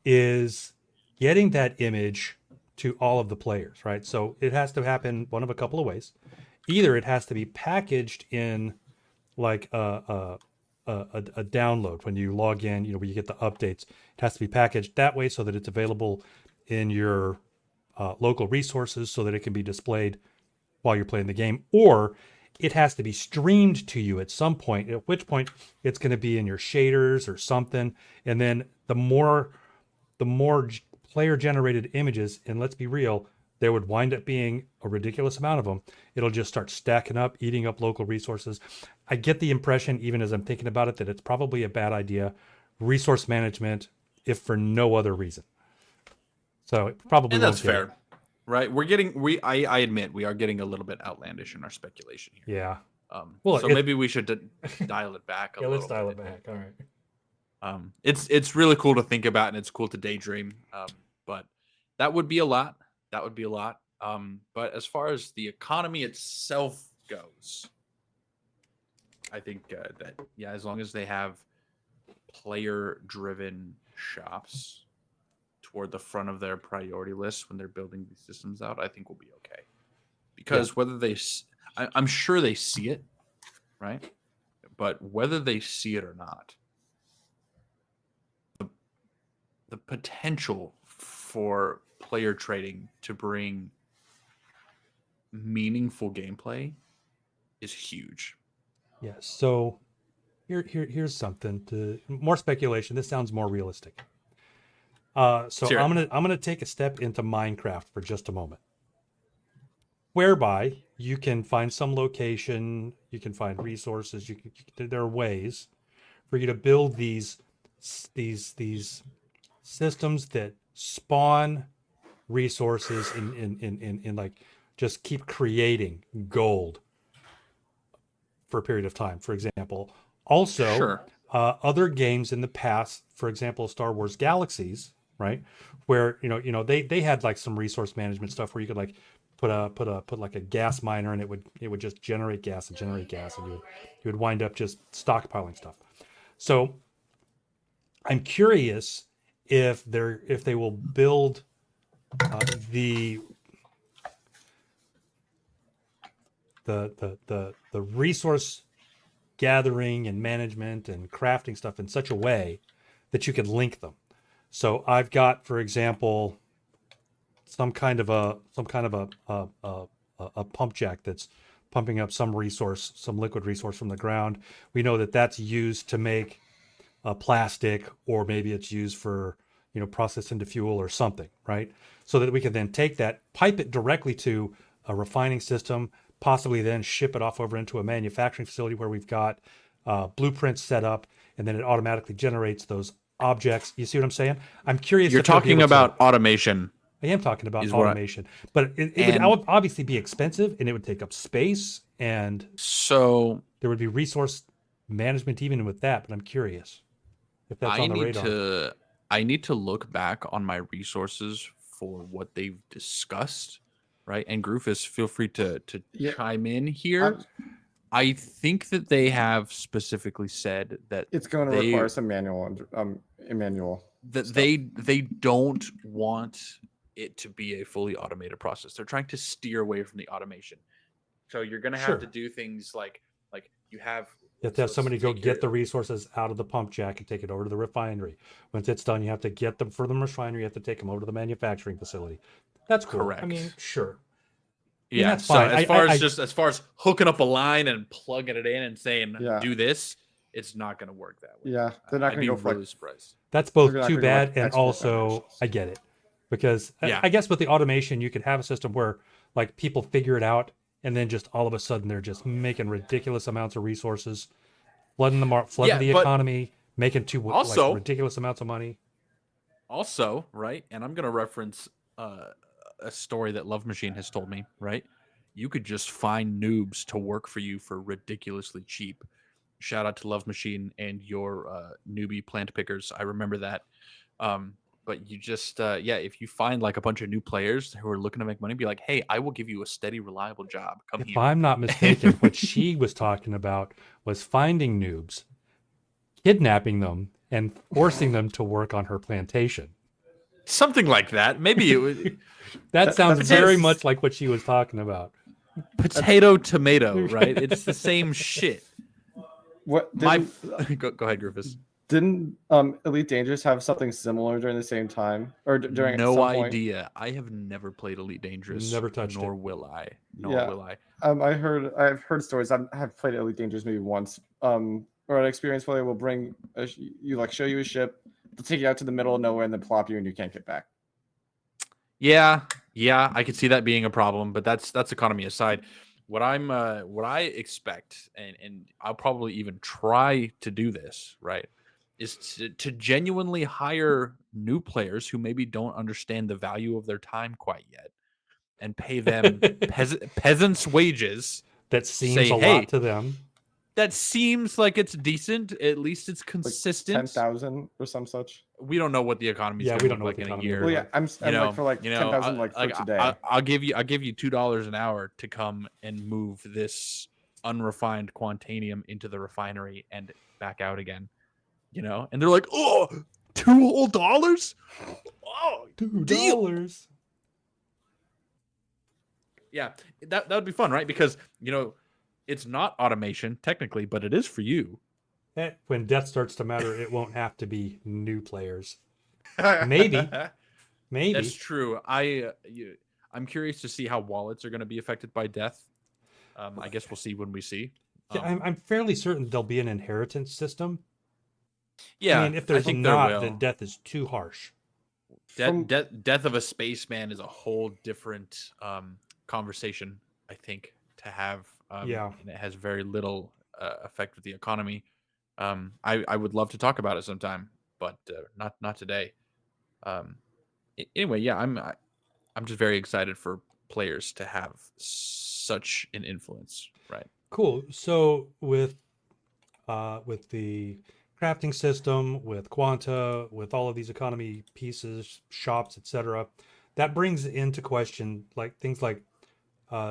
is getting that image to all of the players, right? So it has to happen one of a couple of ways. Either it has to be packaged in like a download when you log in, you know, where you get the updates. It has to be packaged that way so that it's available in your local resources so that it can be displayed while you're playing the game, or it has to be streamed to you at some point, at which point it's going to be in your shaders or something. And then the more player generated images, and let's be real, there would wind up being a ridiculous amount of them. It'll just start stacking up, eating up local resources. I get the impression, even as I'm thinking about it, that it's probably a bad idea. Resource management, if for no other reason. So it probably And won't that's get fair, it. right? I admit we are getting a little bit outlandish in our speculation here. Yeah. So maybe we should dial it back a Yeah, little let's dial bit. it back. All right. It's really cool to think about and it's cool to daydream. But that would be a lot. But as far as the economy itself goes, I think that, yeah, as long as they have player-driven shops toward the front of their priority list when they're building these systems out, I think we'll be okay. Because whether I'm sure they see it, right? But whether they see it or not, the potential for player trading to bring meaningful gameplay is huge. Yeah. So here's something to more speculation. This sounds more realistic. So Sure. I'm gonna take a step into Minecraft for just a moment, whereby you can find some location, you can find resources, there are ways for you to build these systems that spawn resources in like just keep creating gold for a period of time, for example. Also, Sure. Other games in the past, for example, Star Wars Galaxies, right, where they had like some resource management stuff where you could like put like a gas miner and it would just generate gas, and you would wind up just stockpiling stuff. So I'm curious if they will build the resource gathering and management and crafting stuff in such a way that you could link them. So I've got, for example, some kind of a pump jack that's pumping up some liquid resource from the ground. We know that that's used to make plastic, or maybe it's used for process into fuel or something, right? So that we can then take that, pipe it directly to a refining system, possibly then ship it off over into a manufacturing facility where we've got blueprints set up, and then it automatically generates those objects. You see what I'm saying? I'm curious. You're talking about automation. I am talking about automation, but it would obviously be expensive, and it would take up space, and so there would be resource management even with that. But I'm curious if that's on the radar. I need to look back on my resources for what they've discussed, right? And Grufus, feel free to chime in here. I think that they have specifically said that it's going to require some manual that stuff. They don't want it to be a fully automated process. They're trying to steer away from the automation. So you're going to have to do things like you have to have somebody go get the resources out of the pump jack and take it over to the refinery. Once it's done, you have to get them for the refinery. You have to take them over to the manufacturing facility. That's cool. Correct. I mean, sure. Yeah. That's so fine. as far as hooking up a line and plugging it in and saying do this, it's not going to work that way. Yeah, they're not going to go really surprised. That's both too bad and also I get it, because I guess with the automation you could have a system where like people figure it out, and then just all of a sudden they're just making ridiculous amounts of resources, flooding the economy, making ridiculous amounts of money. Also, right, and I'm gonna reference a story that Love Machine has told me. Right, you could just find noobs to work for you for ridiculously cheap. Shout out to Love Machine and your newbie plant pickers. I remember that. Um, but you just yeah, if you find like a bunch of new players who are looking to make money, be like, hey, I will give you a steady, reliable job. Come If here. I'm not mistaken, what she was talking about was finding noobs, kidnapping them, and forcing them to work on her plantation. Something like that. Maybe it would That sounds That's very potato, much like what she was talking about. potato tomato, right? It's the same shit. what My go ahead, Grufus. didn't Elite Dangerous have something similar during the same time or during at No some point? idea. I have never played Elite Dangerous, Never touched nor it. will I. Nor Yeah. will I. I've heard stories. I have played Elite Dangerous maybe once. Or an experience where they will bring you like show you a ship, they'll take you out to the middle of nowhere and then plop you and you can't get back. Yeah, I could see that being a problem, but that's economy aside. What I expect, and I'll probably even try to do this, right, is to genuinely hire new players who maybe don't understand the value of their time quite yet, and pay them peasants' wages. That seems Say, a lot hey, to them. that seems like it's decent. At least it's Like consistent. 10,000 or some such. We don't know what the economy is Yeah, going we to don't look know what like the in a economy will year. be Well, yeah, like. I'm like for like 10,000 like for today. I'll give you $2 an hour to come and move this unrefined quantanium into the refinery and back out again. And they're like, oh, $2 whole. Oh, deal. $2. Yeah, that would be fun, right? Because it's not automation technically, but it is for you. When death starts to matter, it won't have to be new players. Maybe. That's true. I'm curious to see how wallets are going to be affected by death. I guess we'll see when we see. Yeah, I'm fairly certain there'll be an inheritance system. Yeah, I mean, if I there's think there not, will. then death is too harsh. Death of a spaceman is a whole different conversation, I think, to have. Yeah. And it has very little effect with the economy. I would love to talk about it sometime, but not today. Anyway, yeah, I'm just very excited for players to have such an influence, right? Cool. So with the crafting system, with Quanta, with all of these economy pieces, shops, etc., that brings into question like things like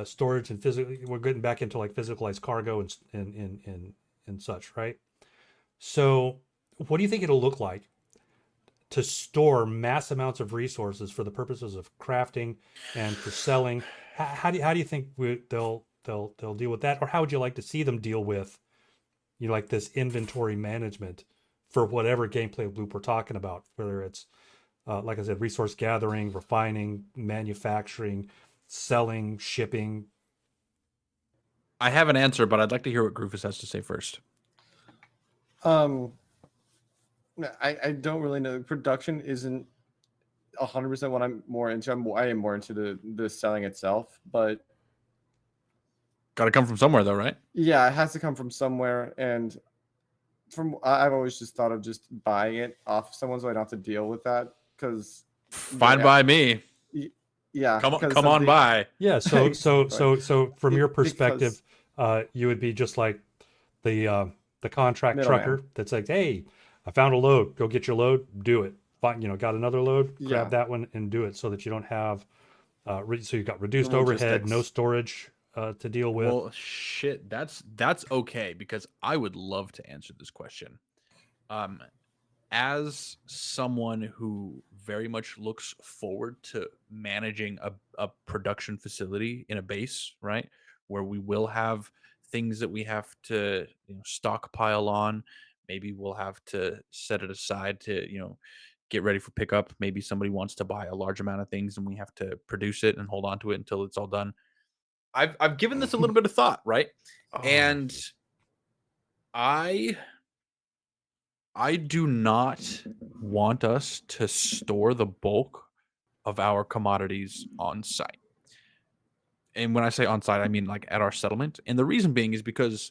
storage and physical. We're getting back into like physicalized cargo and such, right? So, what do you think it'll look like to store mass amounts of resources for the purposes of crafting and for selling? How do you think they'll deal with that, or how would you like to see them deal with like this inventory management for whatever gameplay loop we're talking about, whether it's like I said, resource gathering, refining, manufacturing, selling, shipping? I have an answer, but I'd like to hear what Grufus has to say first. I don't really know. Production isn't 100% what I'm more into. I am more into the selling itself, but Got to come from somewhere, though, right? yeah, it has to come from somewhere. And I've always just thought of just buying it off someone so I don't have to deal with that because Fine by me. yeah, Come on by. Yeah. So from your perspective, because you would be just like the contract Middleman. trucker that's like, hey, I found a load. Go get your load. Do it. Fine. Got another load. Grab Yeah. that one and do it, so that you don't have. So you've got reduced The overhead, no logistics. storage to deal with. Well, shit, that's okay because I would love to answer this question. As someone who very much looks forward to managing a production facility in a base, right, where we will have things that we have to stockpile on. Maybe we'll have to set it aside to get ready for pickup. Maybe somebody wants to buy a large amount of things and we have to produce it and hold on to it until it's all done. I've given this a little bit of thought, right? Oh. And I do not want us to store the bulk of our commodities on site. And when I say on site, I mean like at our settlement. And the reason being is because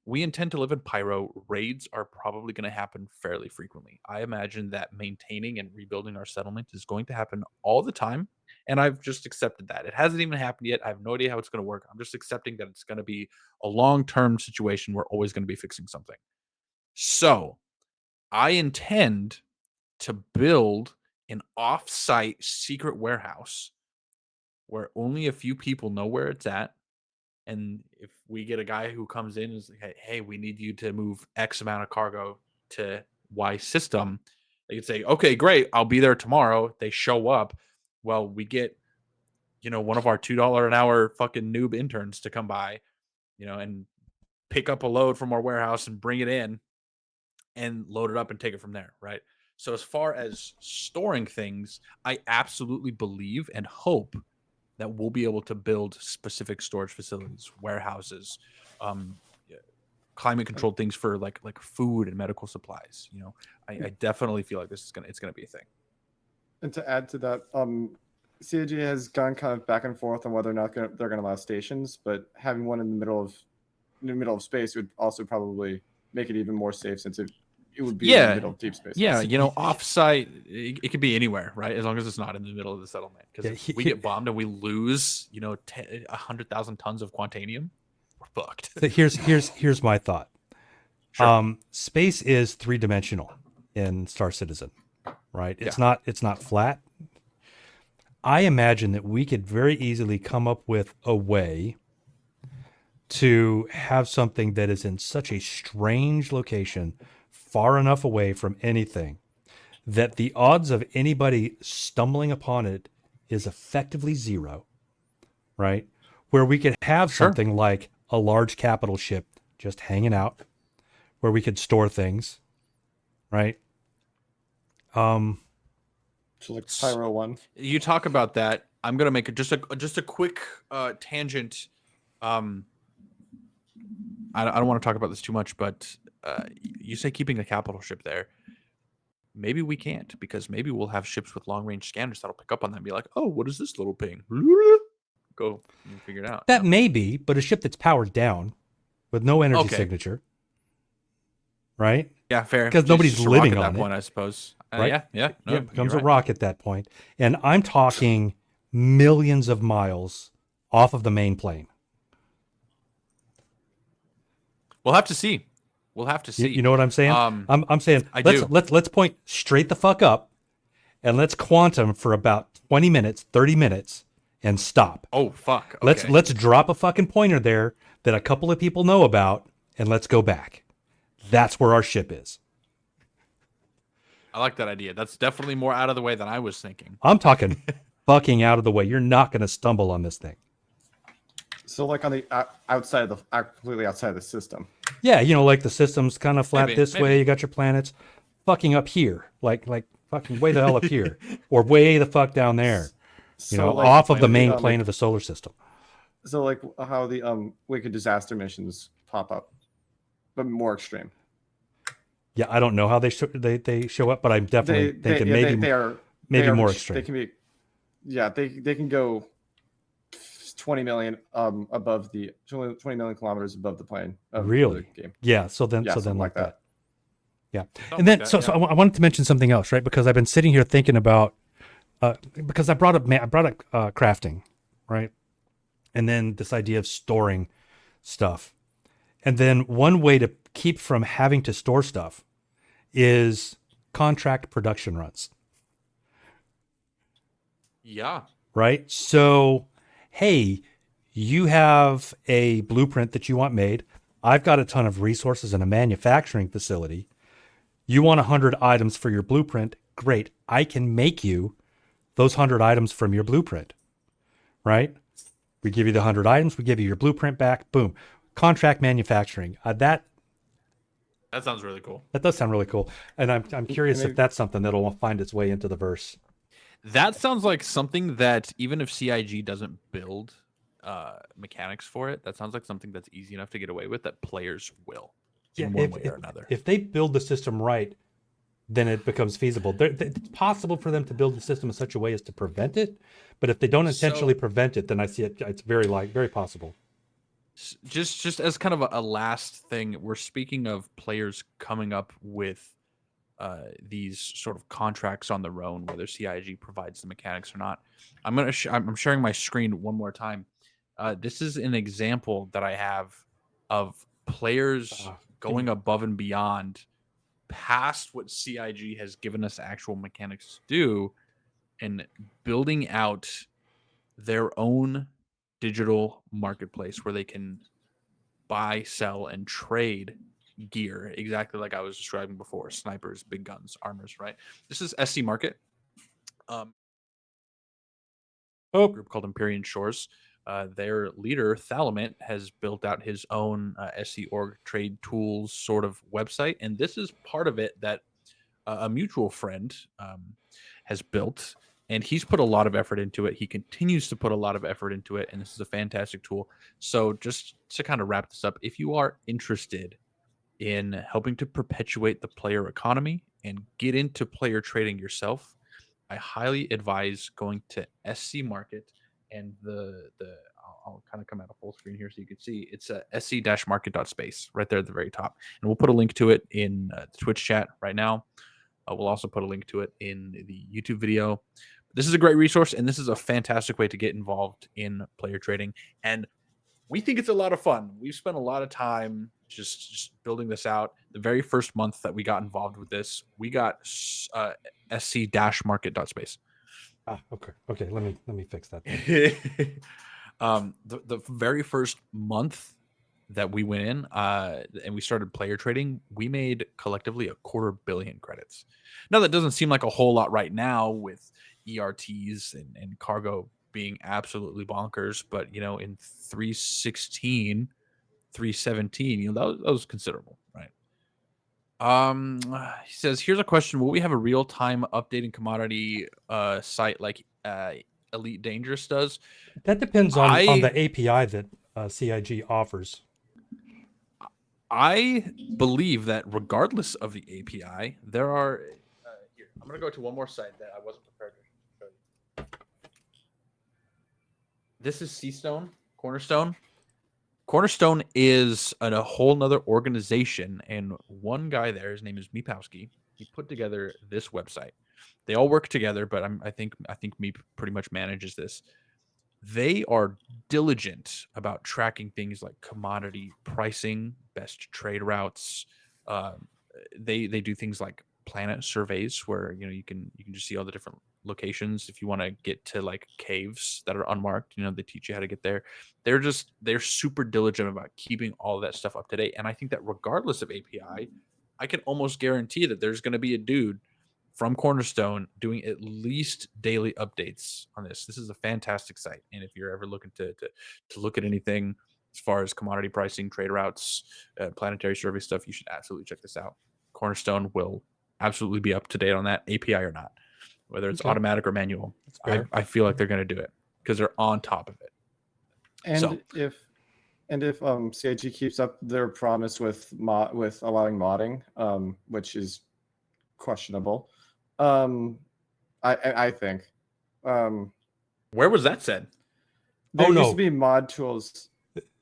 we intend to live in Pyro. Raids are probably going to happen fairly frequently. I imagine that maintaining and rebuilding our settlement is going to happen all the time. And I've just accepted that. It hasn't even happened yet. I have no idea how it's going to work. I'm just accepting that it's going to be a long-term situation. We're always going to be fixing something. So I intend to build an off-site secret warehouse where only a few people know where it's at. And if we get a guy who comes in and is like, hey, we need you to move X amount of cargo to Y system, they could say, okay, great, I'll be there tomorrow. They show up. Well, we get, one of our $2 an hour fucking noob interns to come by, and pick up a load from our warehouse and bring it in and load it up and take it from there, right? So as far as storing things, I absolutely believe and hope that we'll be able to build specific storage facilities, warehouses, climate controlled things for like food and medical supplies. I definitely feel like it's gonna be a thing. And to add to that, CAG has gone kind of back and forth on whether or not they're going to allow stations, but having one in the middle of space would also probably make it even more safe, since it would be in the middle of deep space. Yeah, offsite, it could be anywhere, right? As long as it's not in the middle of the settlement. Because if we get bombed and we lose, 100,000 tons of quantanium, we're fucked. So here's my thought. Sure. Space is 3-dimensional in Star Citizen, right? It's not flat. I imagine that we could very easily come up with a way to have something that is in such a strange location, far enough away from anything, that the odds of anybody stumbling upon it is effectively zero, right? Where we could have something like a large capital ship just hanging out, where we could store things, right? So like Pyro 1. You talk about that. I'm gonna make just a quick tangent. I don't want to talk about this too much, but you say keeping a capital ship there. Maybe we can't, because maybe we'll have ships with long range scanners that'll pick up on that and be like, oh, what is this little ping? Go and figure it out. That may be, but a ship that's powered down with no energy signature, right? Yeah, fair. Because nobody's living on that it. Point, I suppose. Right? Yeah. No, it becomes a rock at that point. And I'm talking millions of miles off of the main plane. We'll have to see. You know what I'm saying? I'm saying let's point straight the fuck up, and let's quantum for about 20 minutes, 30 minutes, and stop. Oh fuck. Okay. Let's drop a fucking pointer there that a couple of people know about, and let's go back. That's where our ship is. I like that idea. That's definitely more out of the way than I was thinking. I'm talking fucking out of the way. You're not going to stumble on this thing. So like on the completely outside of the system. Yeah, like the system's kind of flat this way. You got your planets fucking up here, like fucking way the hell up here, or way the fuck down there. Off of the main plane of the solar system. So like how the wicked disaster missions pop up, but more extreme. Yeah, I don't know how they show up, but I'm definitely thinking maybe more extreme. They can be, they can go 20 million above the 20 million kilometers above the plane. Really? The game. Yeah. So then like that. Yeah. Something and then like so I wanted to mention something else, right? Because I've been sitting here thinking about because I brought up crafting, right? And then this idea of storing stuff. And then one way to keep from having to store stuff is contract production runs. Yeah. Right? So, hey, you have a blueprint that you want made. I've got a ton of resources and a manufacturing facility. You want 100 items for your blueprint? Great. I can make you those 100 items from your blueprint. Right? We give you the 100 items. We give you your blueprint back. Boom. Contract manufacturing. That sounds really cool. That does sound really cool. And I'm curious if that's something that'll find its way into the verse. That sounds like something that even if CIG doesn't build mechanics for it, that sounds like something that's easy enough to get away with that players will in one way or another. If they build the system right, then it becomes feasible. It's possible for them to build the system in such a way as to prevent it, but if they don't intentionally prevent it, then I see it's very possible. Just as kind of a last thing, we're speaking of players coming up with these sort of contracts on their own, whether CIG provides the mechanics or not. I'm sharing my screen one more time. This is an example that I have of players going above and beyond past what CIG has given us actual mechanics to do and building out their own digital marketplace where they can buy, sell, and trade gear, exactly like I was describing before: snipers, big guns, armors. Right. This is SC Market, a group called Empyrean Shores. Their leader Thalamant has built out his own SC org trade tools sort of website, and this is part of it that a mutual friend has built, and he's put a lot of effort into it. He continues to put a lot of effort into it, and this is a fantastic tool. So just to kind of wrap this up, if you are interested in helping to perpetuate the player economy and get into player trading yourself, I highly advise going to SC Market, and I'll kind of come out of full screen here so you can see it's a sc-market.space right there at the very top, and we'll put a link to it in the Twitch chat right now. We'll also put a link to it in the YouTube video. This is a great resource, and this is a fantastic way to get involved in player trading. And we think it's a lot of fun. We've spent a lot of time just building this out. The very first month that we got involved with this, we got sc-market.space. Okay. Let me fix that. The very first month that we went in and we started player trading, we made collectively 250 million credits. Now that doesn't seem like a whole lot right now with ERTs and cargo being absolutely bonkers, but in 316, 317, that was considerable, right? He says, here's a question: will we have a real-time updating commodity site like Elite Dangerous does? That depends on the API that CIG offers. I believe that regardless of the API, there are here, I'm going to go to one more site that I wasn't prepared to show you. This is Seastone, Cornerstone. Cornerstone is a whole nother organization, and one guy there, his name is Meepowski. He put together this website. They all work together, but I think Meep pretty much manages this. They are diligent about tracking things like commodity pricing, best trade routes. They do things like planet surveys where you can just see all the different locations. If you want to get to like caves that are unmarked, they teach you how to get there. They're super diligent about keeping all of that stuff up to date. And I think that regardless of API, I can almost guarantee that there's going to be a dude from Cornerstone doing at least daily updates on this. This is a fantastic site, and if you're ever looking to look at anything as far as commodity pricing, trade routes, planetary survey stuff, you should absolutely check this out. Cornerstone will absolutely be up to date on that, API or not, whether it's automatic or manual. I feel like they're going to do it because they're on top of it. And if CIG keeps up their promise with allowing modding, which is questionable, I think. Where was that said? There used to be mod tools.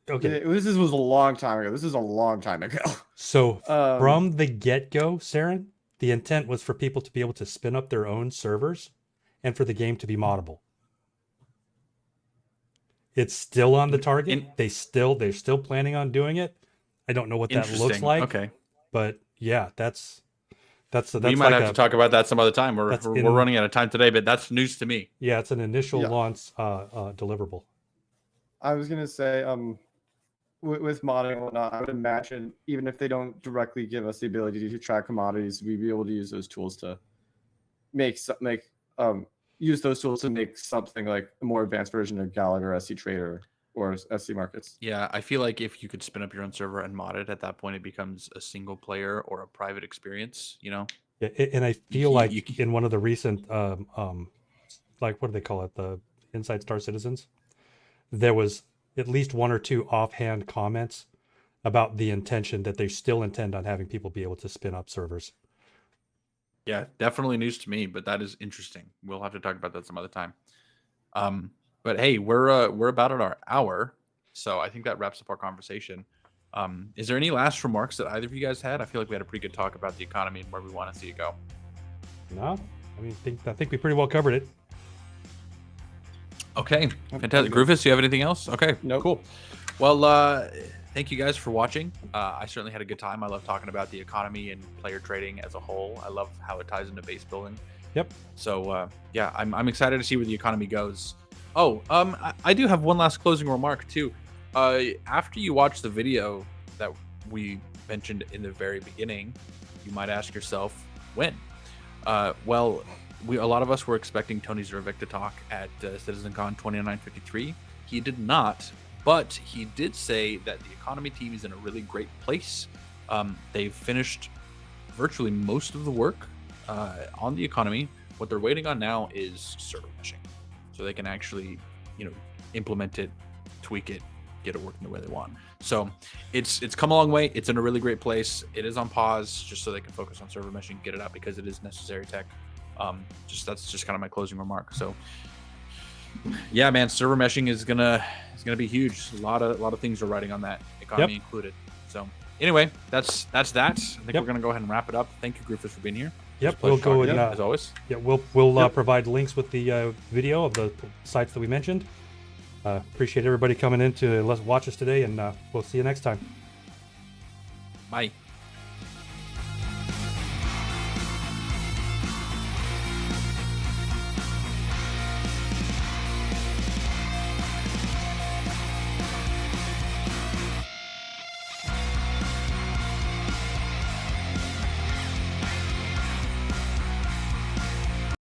Okay. This was a long time ago. So from the get-go, Saren, the intent was for people to be able to spin up their own servers and for the game to be moddable. It's still on the target. They're still planning on doing it. I don't know what that looks like. Okay. But yeah, that's we might have to talk about that some other time. We're running out of time today, but that's news to me. Yeah, it's an initial launch deliverable. I was gonna say, with modding and whatnot, I would imagine even if they don't directly give us the ability to track commodities, we'd be able to use those tools to use those tools to make something like a more advanced version of Gallagher SC Trader or SC Markets. Yeah, I feel like if you could spin up your own server and mod it, at that point it becomes a single player or a private experience, Yeah, and I feel like in one of the recent, like what do they call it, the Inside Star Citizens, there was at least one or two offhand comments about the intention that they still intend on having people be able to spin up servers. Yeah, definitely news to me, but that is interesting. We'll have to talk about that some other time. But hey, we're about at our hour, so I think that wraps up our conversation. Is there any last remarks that either of you guys had? I feel like we had a pretty good talk about the economy and where we want to see it go. No, I mean, I think we pretty well covered it. Okay, Yep, fantastic. good. Grufus, do you have anything else? Okay, Nope. cool. Well, thank you guys for watching. I certainly had a good time. I love talking about the economy and player trading as a whole. I love how it ties into base building. Yep. So yeah, I'm excited to see where the economy goes. Oh, I do have one last closing remark too. After you watch the video that we mentioned in the very beginning, you might ask yourself when. Well, a lot of us were expecting Tony Zervik to talk at CitizenCon 2953. He did not, but he did say that the economy team is in a really great place. They've finished virtually most of the work on the economy. What they're waiting on now is server meshing, so they can actually, implement it, tweak it, get it working the way they want. So it's come a long way. It's in a really great place. It is on pause just so they can focus on server meshing, get it out because it is necessary tech. That's just kind of my closing remark. So yeah, man, server meshing is gonna be huge. A lot of things are riding on that, economy included. So anyway, that's that. I think we're gonna go ahead and wrap it up. Thank you, Grufus, for being here. Yep, we'll go and as always. Yeah, we'll provide links with the video of the sites that we mentioned. Appreciate everybody coming in to watch us today, and we'll see you next time. Bye.